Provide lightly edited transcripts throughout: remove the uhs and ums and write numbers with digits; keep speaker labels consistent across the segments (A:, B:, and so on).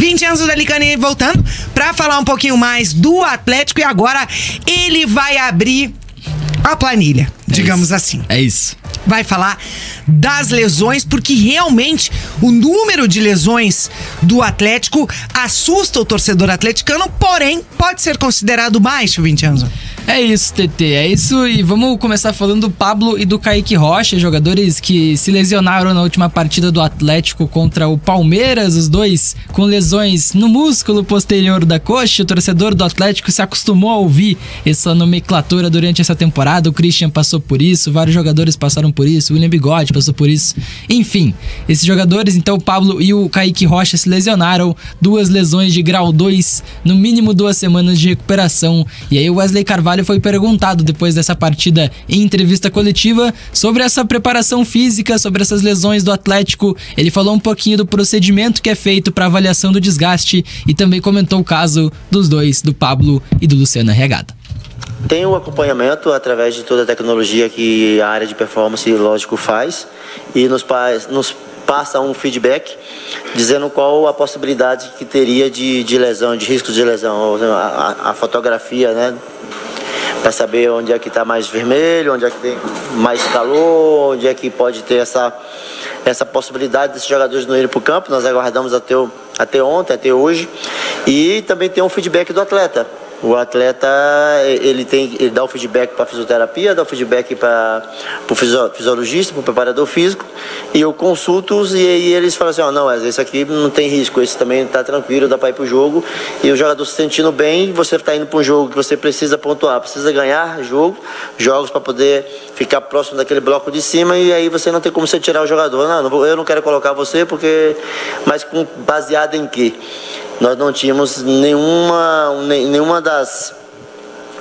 A: Vincenzo Delicani voltando pra falar um pouquinho mais do Atlético e agora ele vai abrir a planilha, digamos assim.
B: É isso.
A: Vai falar das lesões, porque realmente o número de lesões do Atlético assusta o torcedor atleticano, porém pode ser considerado baixo, Vincenzo.
B: É isso, TT, é isso. E vamos começar falando do Pablo e do Kaique Rocha, jogadores que se lesionaram na última partida do Atlético contra o Palmeiras, os dois com lesões no músculo posterior da coxa. O torcedor do Atlético se acostumou a ouvir essa nomenclatura durante essa temporada. O Christian passou por isso, vários jogadores passaram por isso, o William Bigode passou por isso. Enfim, esses jogadores, então o Pablo e o Kaique Rocha se lesionaram, 2 lesões de grau 2, no mínimo 2 semanas de recuperação. E aí o Wesley Carvalho foi perguntado depois dessa partida em entrevista coletiva sobre essa preparação física, sobre essas lesões do Atlético. Ele falou um pouquinho do procedimento que é feito para avaliação do desgaste e também comentou o caso dos dois, do Pablo e do Luciano Arriagada.
C: Tem o acompanhamento através de toda a tecnologia que a área de performance, lógico, faz e nos passa um feedback dizendo qual a possibilidade que teria de lesão, de risco de lesão, a fotografia, né? Para saber onde é que está mais vermelho, onde é que tem mais calor, onde é que pode ter essa possibilidade desses jogadores não irem para o campo. Nós aguardamos até ontem, até hoje. E também tem um feedback do atleta. O atleta, ele dá o feedback para a fisioterapia, dá o feedback para o fisiologista, para o preparador físico, e eu consulto e aí eles falam assim, não, esse aqui não tem risco, esse também está tranquilo, dá para ir para o jogo, e o jogador se sentindo bem, você está indo para um jogo que você precisa pontuar, precisa ganhar jogos para poder ficar próximo daquele bloco de cima, e aí você não tem como você tirar o jogador, eu não quero colocar você, mas baseado em quê? Nós não tínhamos nenhuma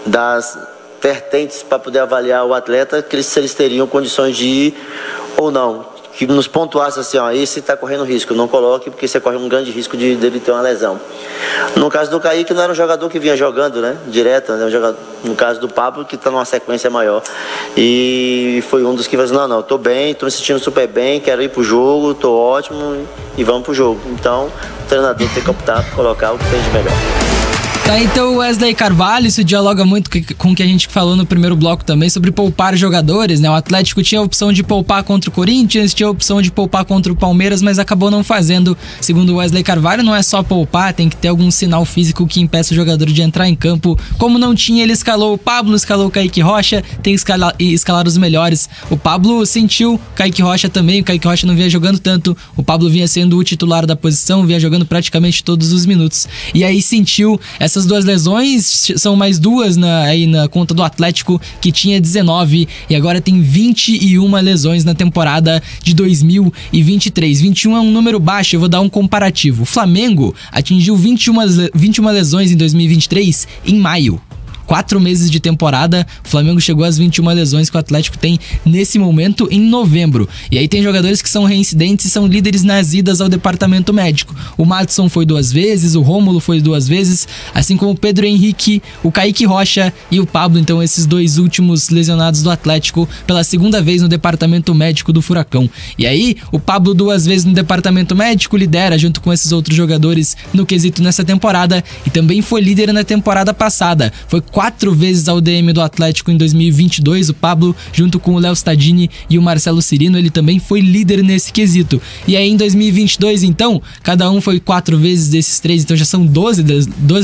C: das vertentes para poder avaliar o atleta, se eles teriam condições de ir ou não. Que nos pontuasse assim, esse está correndo risco, não coloque porque você corre um grande risco dele ter uma lesão. No caso do Kaique, não era um jogador que vinha jogando, né, direto, né, no caso do Pablo, que está numa sequência maior. E foi um dos que falou assim, não, estou bem, estou me sentindo super bem, quero ir pro jogo, estou ótimo e vamos pro jogo. Então, o treinador tem que optar por colocar o que tem de melhor.
B: Tá, então o Wesley Carvalho, isso dialoga muito com o que a gente falou no primeiro bloco também, sobre poupar jogadores, né? O Atlético tinha a opção de poupar contra o Corinthians, tinha a opção de poupar contra o Palmeiras, mas acabou não fazendo. Segundo o Wesley Carvalho, não é só poupar, tem que ter algum sinal físico que impeça o jogador de entrar em campo. Como não tinha, ele escalou o Pablo, escalou o Kaique Rocha, tem que escalar os melhores. O Pablo sentiu, o Kaique Rocha também, o Kaique Rocha não vinha jogando tanto, o Pablo vinha sendo o titular da posição, vinha jogando praticamente todos os minutos. E aí sentiu essas 2 lesões, são mais 2 aí na conta do Atlético, que tinha 19 e agora tem 21 lesões na temporada de 2023. 21 é um número baixo, eu vou dar um comparativo. O Flamengo atingiu 21 lesões em 2023 em maio. 4 meses de temporada, o Flamengo chegou às 21 lesões que o Atlético tem nesse momento em novembro. E aí tem jogadores que são reincidentes e são líderes nas idas ao departamento médico. O Madison foi 2 vezes, o Rômulo foi 2 vezes, assim como o Pedro Henrique, o Kaique Rocha e o Pablo. Então esses 2 últimos lesionados do Atlético pela 2ª vez no departamento médico do Furacão. E aí o Pablo 2 vezes no departamento médico lidera junto com esses outros jogadores no quesito nessa temporada e também foi líder na temporada passada. Foi 4 vezes ao DM do Atlético em 2022, o Pablo, junto com o Léo Stadini e o Marcelo Cirino, ele também foi líder nesse quesito. E aí em 2022, então, cada um foi 4 vezes desses 3, então já são 12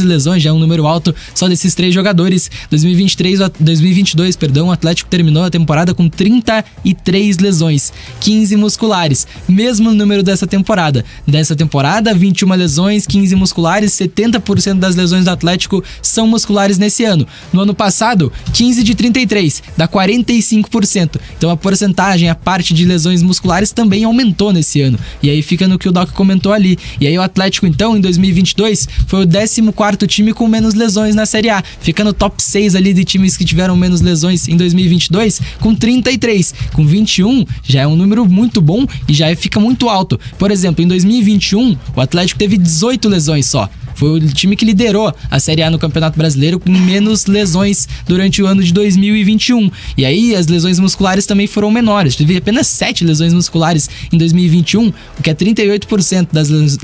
B: lesões, já é um número alto só desses 3 jogadores. 2022, o Atlético terminou a temporada com 33 lesões, 15 musculares, mesmo número dessa temporada. Dessa temporada, 21 lesões, 15 musculares, 70% das lesões do Atlético são musculares nesse ano. No ano passado, 15 de 33, dá 45%. Então a porcentagem, a parte de lesões musculares também aumentou nesse ano. E aí fica no que o Doc comentou ali. E aí o Atlético, então, em 2022, foi o 14º time com menos lesões na Série A. Fica no top 6 ali de times que tiveram menos lesões em 2022, com 33. Com 21, já é um número muito bom e já fica muito alto. Por exemplo, em 2021, o Atlético teve 18 lesões só. Foi o time que liderou a Série A no Campeonato Brasileiro com menos lesões durante o ano de 2021. E aí as lesões musculares também foram menores. Teve apenas 7 lesões musculares em 2021, o que é 38%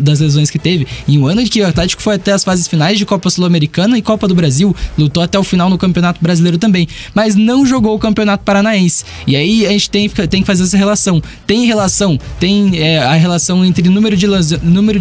B: das lesões que teve. Em um ano em que o Atlético foi até as fases finais de Copa Sul-Americana e Copa do Brasil, lutou até o final no Campeonato Brasileiro também, mas não jogou o Campeonato Paranaense. E aí a gente tem que fazer essa relação. Tem a relação entre número de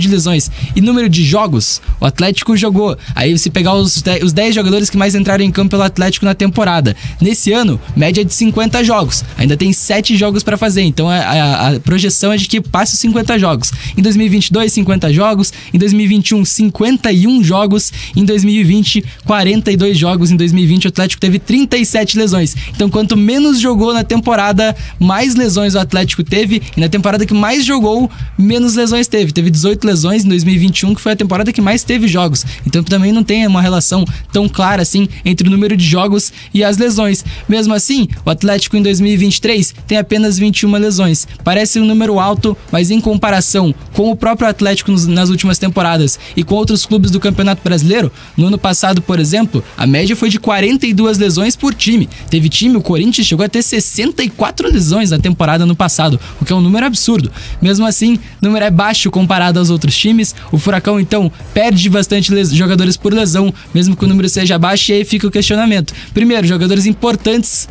B: lesões e número de jogos. O Atlético jogou. Aí se pegar os 10 jogadores que mais entraram em campo pelo Atlético na temporada. Nesse ano, média de 50 jogos. Ainda tem 7 jogos para fazer. Então a projeção é de que passe os 50 jogos. Em 2022, 50 jogos. Em 2021, 51 jogos. Em 2020, 42 jogos. Em 2020, o Atlético teve 37 lesões. Então, quanto menos jogou na temporada, mais lesões o Atlético teve. E na temporada que mais jogou, menos lesões teve. Teve 18 lesões em 2021, que foi a temporada que mais teve jogos. Então, também não tem uma relação tão clara assim entre o número de jogos e as lesões. Mesmo assim, o Atlético em 2023 tem apenas 21 lesões. Parece um número alto, mas em comparação com o próprio Atlético nas últimas temporadas e com outros clubes do Campeonato Brasileiro, no ano passado, por exemplo, a média foi de 42 lesões por time. Teve time, o Corinthians chegou a ter 64 lesões na temporada no passado, o que é um número absurdo. Mesmo assim, o número é baixo comparado aos outros times. O Furacão, então, perde bastante jogadores por lesão, mesmo que o número seja baixo, e aí fica o questionamento. Primeiro, jogadores importantes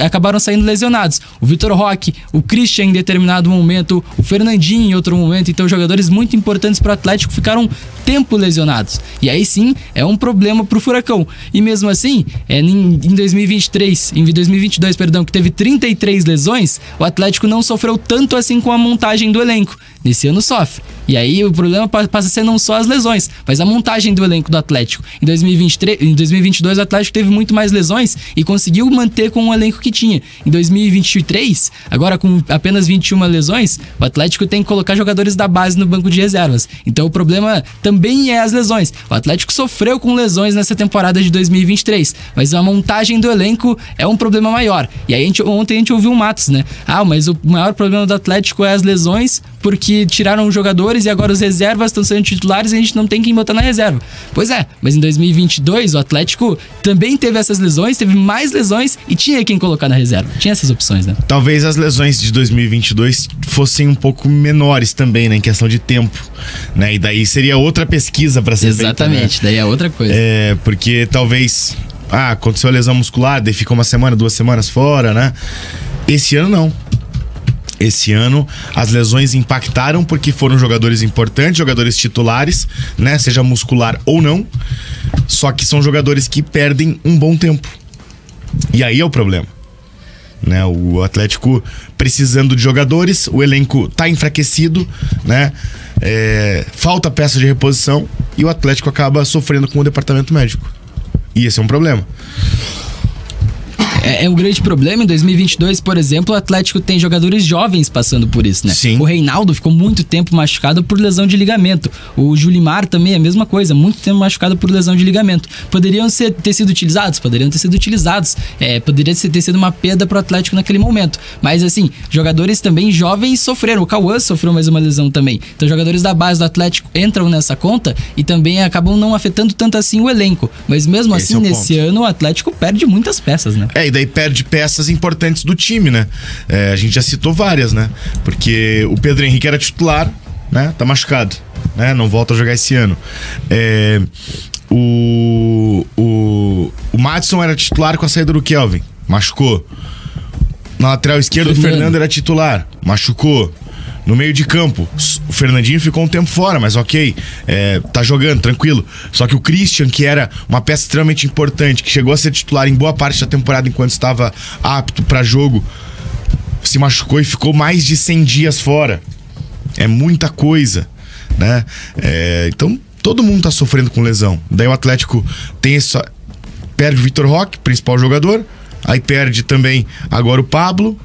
B: acabaram saindo lesionados. O Vitor Roque, o Christian em determinado momento, o Fernandinho em outro momento. Então, jogadores muito importantes para o Atlético ficaram tempo lesionados. E aí sim, é um problema pro Furacão. E mesmo assim, em 2022, que teve 33 lesões, o Atlético não sofreu tanto assim com a montagem do elenco. Nesse ano sofre. E aí o problema passa a ser não só as lesões, mas a montagem do elenco do Atlético. Em 2022 o Atlético teve muito mais lesões e conseguiu manter com o elenco que tinha. Em 2023, agora com apenas 21 lesões, o Atlético tem que colocar jogadores da base no banco de reservas. Então o problema também é as lesões. O Atlético sofreu com lesões nessa temporada de 2023, mas a montagem do elenco é um problema maior. E aí ontem a gente ouviu o Matos, né? Mas o maior problema do Atlético é as lesões, porque tiraram os jogadores e agora os reservas estão sendo titulares e a gente não tem quem botar na reserva. Pois é, mas em 2022 o Atlético também teve essas lesões, teve mais lesões e tinha quem colocar na reserva. Tinha essas opções, né?
D: Talvez as lesões de 2022 fossem um pouco menores também, né, em questão de tempo, né? E daí seria outra pesquisa para ser feita.
B: Exatamente, daí é outra coisa.
D: Porque talvez aconteceu a lesão muscular, daí fica 1 semana, 2 semanas fora, né? Esse ano não. Esse ano as lesões impactaram porque foram jogadores importantes, jogadores titulares, né? Seja muscular ou não. Só que são jogadores que perdem um bom tempo. E aí é o problema, né? O Atlético precisando de jogadores, o elenco tá enfraquecido, né? Falta peça de reposição e o Atlético acaba sofrendo com o departamento médico. E esse é um problema.
B: É um grande problema. Em 2022, por exemplo, o Atlético tem jogadores jovens passando por isso, né?
D: Sim.
B: O Reinaldo ficou muito tempo machucado por lesão de ligamento. O Julimar também é a mesma coisa, muito tempo machucado por lesão de ligamento. Poderiam ter sido utilizados? Poderiam ter sido utilizados. Poderia ter sido uma perda pro Atlético naquele momento. Mas assim, jogadores também jovens sofreram. O Cauã sofreu mais uma lesão também. Então jogadores da base do Atlético entram nessa conta e também acabam não afetando tanto assim o elenco. Mas mesmo
D: Esse
B: assim, nesse ano, o Atlético perde muitas peças, né?
D: E daí perde peças importantes do time, né? A gente já citou várias, né? Porque o Pedro Henrique era titular, né? Tá machucado, né? Não volta a jogar esse ano. O Madison era titular com a saída do Kelvin, machucou. Na lateral esquerda, o Fernando era titular, machucou. No meio de campo, o Fernandinho ficou um tempo fora, mas ok, tá jogando, tranquilo. Só que o Christian, que era uma peça extremamente importante, que chegou a ser titular em boa parte da temporada enquanto estava apto para jogo, se machucou e ficou mais de 100 dias fora. É muita coisa, né? Então, todo mundo tá sofrendo com lesão. Daí o Atlético perde o Vitor Roque, principal jogador, aí perde também agora o Pablo.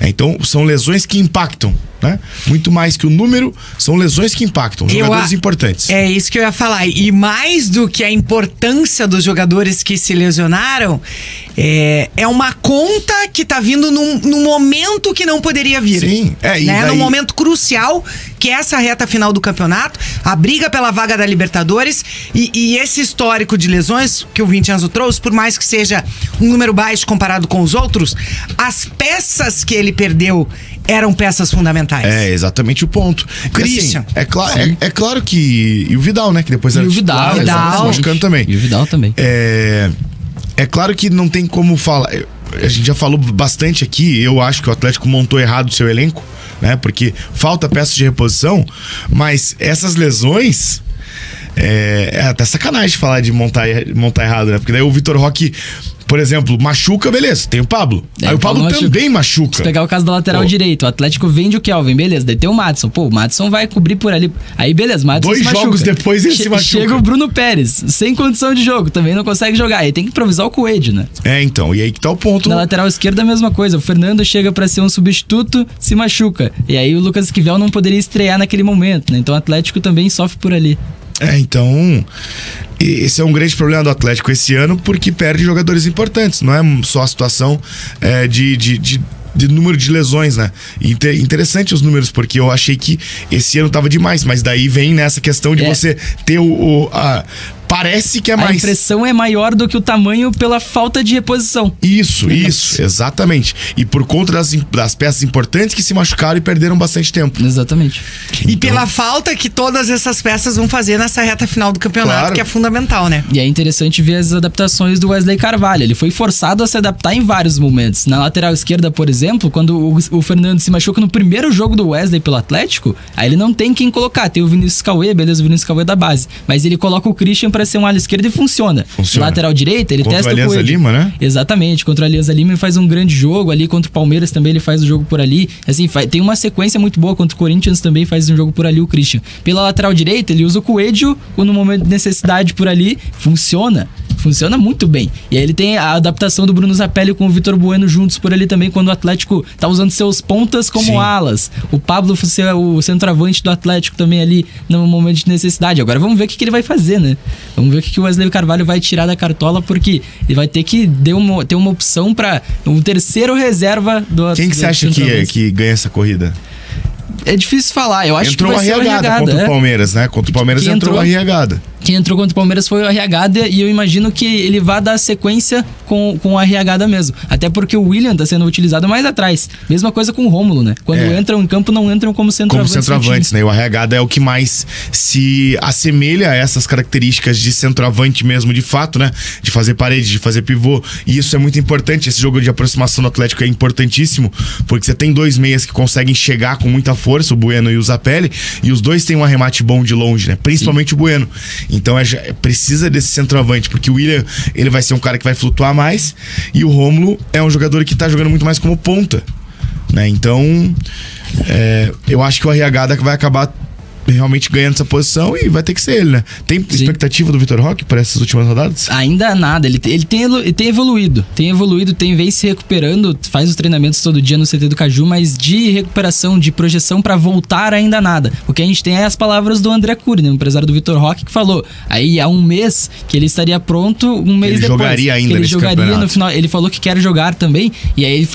D: Então, são lesões que impactam. né? Muito mais que o número, são lesões que impactam, jogadores importantes.
A: É isso que eu ia falar. E mais do que a importância dos jogadores que se lesionaram, é uma conta que tá vindo num momento que não poderia vir.
D: Sim, e
A: né?
D: daí...
A: Num momento crucial, que é essa reta final do campeonato, a briga pela vaga da Libertadores e esse histórico de lesões que o Vincenzo trouxe, por mais que seja um número baixo comparado com os outros, as peças que ele perdeu eram peças fundamentais.
D: É exatamente o ponto.
A: Christian.
D: Assim, é claro que... E o Vidal, né? Que depois era
B: o Vidal
D: se machucando também.
B: E o Vidal também.
D: É claro que não tem como falar... A gente já falou bastante aqui, eu acho que o Atlético montou errado o seu elenco, né? Porque falta peças de reposição, mas essas lesões... É até sacanagem falar de montar errado, né? Porque daí o Vitor Roque, por exemplo, machuca, beleza, tem o Pablo. Aí o Pablo também machuca.
B: Se pegar o caso da lateral direito, o Atlético vende o Kelvin, beleza, daí tem o Madison. Pô, o Madison vai cobrir por ali. Aí beleza, o Madison
D: 2
B: se machuca.
D: jogos depois ele se machuca.
B: Chega o Bruno Pérez, sem condição de jogo, também não consegue jogar. Aí tem que improvisar o Coelho, né?
D: Então, e aí que tá o ponto.
B: Na lateral esquerda a mesma coisa, o Fernando chega pra ser um substituto, se machuca. E aí o Lucas Esquivel não poderia estrear naquele momento, né? Então o Atlético também sofre por ali.
D: Então, esse é um grande problema do Atlético esse ano, porque perde jogadores importantes. Não é só a situação de número de lesões, né? Interessante os números, porque eu achei que esse ano tava demais, mas daí vem nessa questão de você ter parece que é mais.
B: A impressão é maior do que o tamanho pela falta de reposição.
D: Isso, exatamente. E por conta das peças importantes que se machucaram e perderam bastante tempo.
B: Exatamente.
A: E pela falta que todas essas peças vão fazer nessa reta final do campeonato,
D: claro,
A: que é fundamental, né?
B: E é interessante ver as adaptações do Wesley Carvalho. Ele foi forçado a se adaptar em vários momentos. Na lateral esquerda, por exemplo, quando o Fernando se machuca no primeiro jogo do Wesley pelo Atlético, aí ele não tem quem colocar. Tem o Vinícius Cauê, beleza, o Vinícius Cauê da base. Mas ele coloca o Christian pra ser um ala esquerda e funciona. Lateral direita, ele testa o Coelho. Contra
D: o Alianza Lima, né?
B: Exatamente, contra o Alianza Lima ele faz um grande jogo ali, contra o Palmeiras também ele faz o jogo por ali. Assim, tem uma sequência muito boa, contra o Corinthians também faz um jogo por ali o Christian. Pela lateral direita, ele usa o Coelho, no momento de necessidade por ali, funciona muito bem. E aí ele tem a adaptação do Bruno Zapelli com o Vitor Bueno juntos por ali também, quando o Atlético tá usando seus pontas como alas. O Pablo ser o centroavante do Atlético também ali no momento de necessidade. Agora vamos ver o que ele vai fazer, né? Vamos ver o que o Wesley Carvalho vai tirar da cartola, porque ele vai ter que ter uma opção para um terceiro reserva do Atlético.
D: Quem que você acha que ganha essa corrida?
B: É difícil falar, eu acho
D: entrou
B: que vai ser o Arriagada
D: contra o Palmeiras, né? Contra o Palmeiras entrou o Arriagada.
B: Quem entrou contra o Palmeiras foi o Arriagada e eu imagino que ele vai dar sequência com o Arriagada mesmo. Até porque o William tá sendo utilizado mais atrás. Mesma coisa com o Rômulo, né? Quando entram em campo, não entram como centroavantes.
D: Como centroavantes, né? O Arriagada é o que mais se assemelha a essas características de centroavante mesmo, de fato, né? De fazer parede, de fazer pivô. E isso é muito importante. Esse jogo de aproximação do Atlético é importantíssimo, porque você tem 2 meias que conseguem chegar com muita força, o Bueno e o Zapelli, e os dois têm um arremate bom de longe, né? Principalmente o Bueno. Então precisa desse centroavante, porque o William, ele vai ser um cara que vai flutuar mais, e o Rômulo é um jogador que tá jogando muito mais como ponta, né? Então eu acho que o Arriagada vai acabar realmente ganhando essa posição e vai ter que ser ele, né? Tem expectativa do Vitor Roque para essas últimas rodadas?
B: Ainda nada, ele tem evoluído, vem se recuperando, faz os treinamentos todo dia no CT do Caju, mas de recuperação, de projeção para voltar ainda nada. O que a gente tem é as palavras do André Cury, né, o empresário do Vitor Roque, que falou aí há um mês que ele estaria pronto, um mês
D: ele
B: depois.
D: Jogaria ainda
B: que ele
D: nesse
B: jogaria
D: campeonato.
B: No final, ele falou que quer jogar também, e aí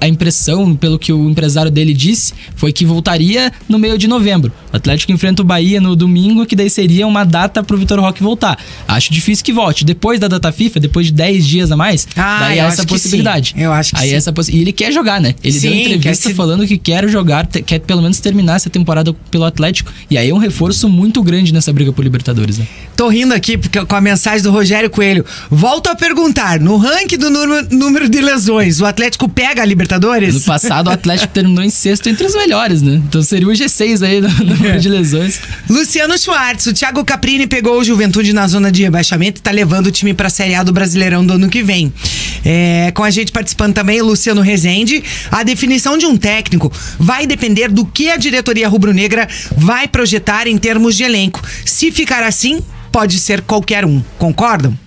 B: a impressão, pelo que o empresário dele disse, foi que voltaria no meio de novembro. O Atlético enfrenta o Bahia no domingo, que daí seria uma data pro Vitor Roque voltar. Acho difícil que volte. Depois da data FIFA, depois de 10 dias a mais, daí é essa possibilidade.
A: Eu acho que
B: aí
A: sim.
B: E ele quer jogar, né? Ele deu entrevista falando que quer jogar, quer pelo menos terminar essa temporada pelo Atlético. E aí é um reforço muito grande nessa briga por Libertadores, né?
A: Tô rindo aqui com a mensagem do Rogério Coelho. Volto a perguntar, no ranking do número de lesões, o Atlético pega a Libertadores?
B: No passado o Atlético terminou em 6º entre os melhores, né? Então seria o G6 aí no número de lesões.
A: Luciano Schwartz, o Thiago Caprini pegou o Juventude na zona de rebaixamento e tá levando o time pra Série A do Brasileirão do ano que vem. Com a gente participando também, o Luciano Rezende. A definição de um técnico vai depender do que a diretoria rubro-negra vai projetar em termos de elenco. Se ficar assim, pode ser qualquer um. Concordam?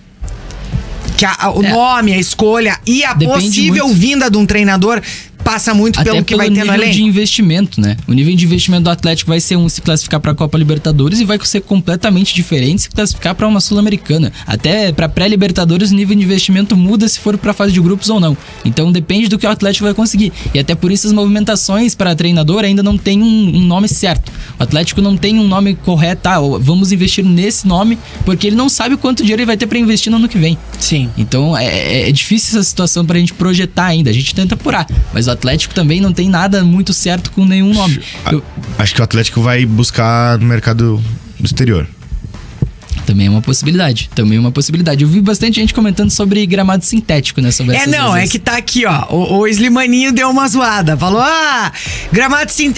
A: Que o nome, a escolha e a possível vinda de um treinador passa muito
B: Até
A: pelo que vai ter no
B: nível
A: elenco.
B: de investimento, né? O nível de investimento do Atlético vai ser se classificar para a Copa Libertadores e vai ser completamente diferente se classificar para uma Sul-Americana. Até para pré-Libertadores o nível de investimento muda se for para a fase de grupos ou não. Então depende do que o Atlético vai conseguir. E até por isso as movimentações para treinador ainda não tem um nome certo. O Atlético não tem um nome correto, vamos investir nesse nome, porque ele não sabe quanto dinheiro ele vai ter para investir no ano que vem.
A: Sim.
B: Então é difícil essa situação pra gente projetar ainda. A gente tenta apurar, mas o Atlético também não tem nada muito certo com nenhum nome.
D: Acho que o Atlético vai buscar no mercado do exterior.
B: Também é uma possibilidade. Eu vi bastante gente comentando sobre gramado sintético, né? Sobre essas lesões.
A: É que tá aqui, ó. O Slimaninho deu uma zoada. Falou: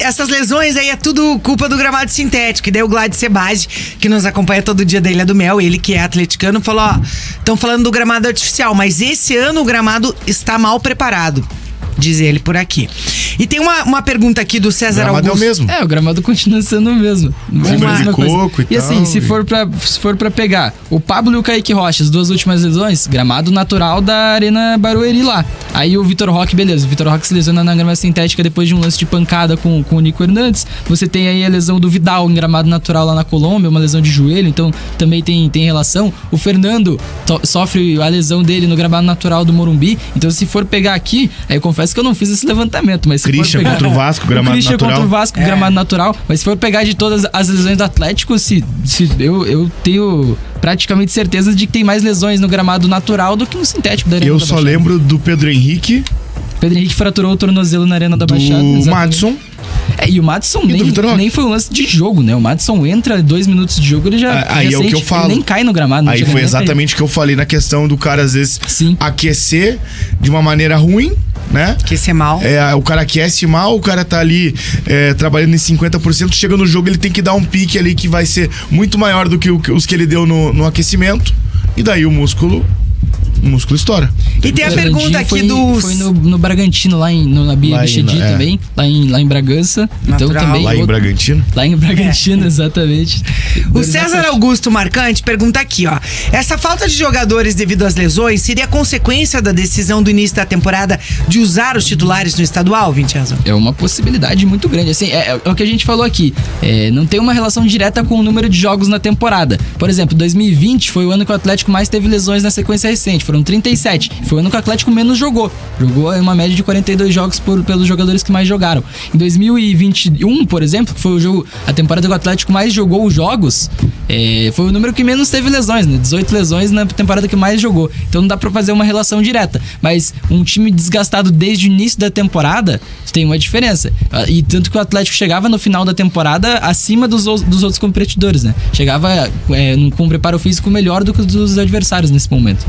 A: essas lesões aí é tudo culpa do gramado sintético. E daí o Glad Sebade, que nos acompanha todo dia da Ilha do Mel, ele que é atleticano, falou: estão falando do gramado artificial, mas esse ano o gramado está mal preparado. Diz ele por aqui. E tem uma pergunta aqui do César Augusto.
D: É o mesmo.
B: O gramado continua sendo o mesmo.
D: De coco
B: e assim, se for pra pegar o Pablo e o Kaique Rocha, as duas últimas lesões, gramado natural da Arena Barueri lá. Aí o Vitor Roque, beleza. O Vitor Roque se lesiona na grama sintética depois de um lance de pancada com o Nico Hernandes. Você tem aí a lesão do Vidal em gramado natural lá na Colômbia, uma lesão de joelho, então também tem relação. O Fernando sofre a lesão dele no gramado natural do Morumbi. Então se for pegar aqui, aí eu confesso que eu não fiz esse levantamento, mas se
D: Christian
B: for pegar,
D: contra o Vasco, gramado
B: Christian
D: natural.
B: contra o Vasco, gramado natural. Mas se for pegar de todas as lesões do Atlético, eu tenho praticamente certeza de que tem mais lesões no gramado natural do que no sintético da Arena da Baixada.
D: Eu só lembro do Pedro Henrique.
B: Pedro Henrique fraturou o tornozelo na Arena da Baixada.
D: Do Madison.
B: E o Madison nem foi um lance de jogo, né? O Madison entra 2 minutos de jogo, ele já
D: aí é o que eu falo.
B: Ele nem cai no gramado.
D: Aí foi exatamente o que eu falei na questão do cara, às vezes, aquecer de uma maneira ruim, né?
A: Aquecer mal.
D: O cara aquece mal, o cara tá ali trabalhando em 50%, chega no jogo, ele tem que dar um pique ali que vai ser muito maior do que os que ele deu no aquecimento, e daí o músculo estoura.
A: E tem a pergunta aqui dos...
B: Foi no Bragantino, na Bia Bichedi também, lá em Bragança. Então, também,
D: lá em Bragantino?
B: Lá em Bragantino, exatamente.
A: O César Augusto Marcante pergunta aqui, ó. Essa falta de jogadores devido às lesões seria consequência da decisão do início da temporada de usar os titulares no estadual, Vincenzo?
B: É uma possibilidade muito grande. Assim, é o que a gente falou aqui. Não tem uma relação direta com o número de jogos na temporada. Por exemplo, 2020 foi o ano que o Atlético mais teve lesões na sequência recente. Foram 37. Foi o ano que o Atlético menos jogou. Jogou em uma média de 42 jogos pelos jogadores que mais jogaram. Em 2021, por exemplo, que foi a temporada que o Atlético mais jogou os jogos, foi o número que menos teve lesões, né? 18 lesões na temporada que mais jogou. Então não dá pra fazer uma relação direta. Mas um time desgastado desde o início da temporada tem uma diferença. E tanto que o Atlético chegava no final da temporada acima dos outros competidores, né? Chegava com um preparo físico melhor do que os dos adversários nesse momento.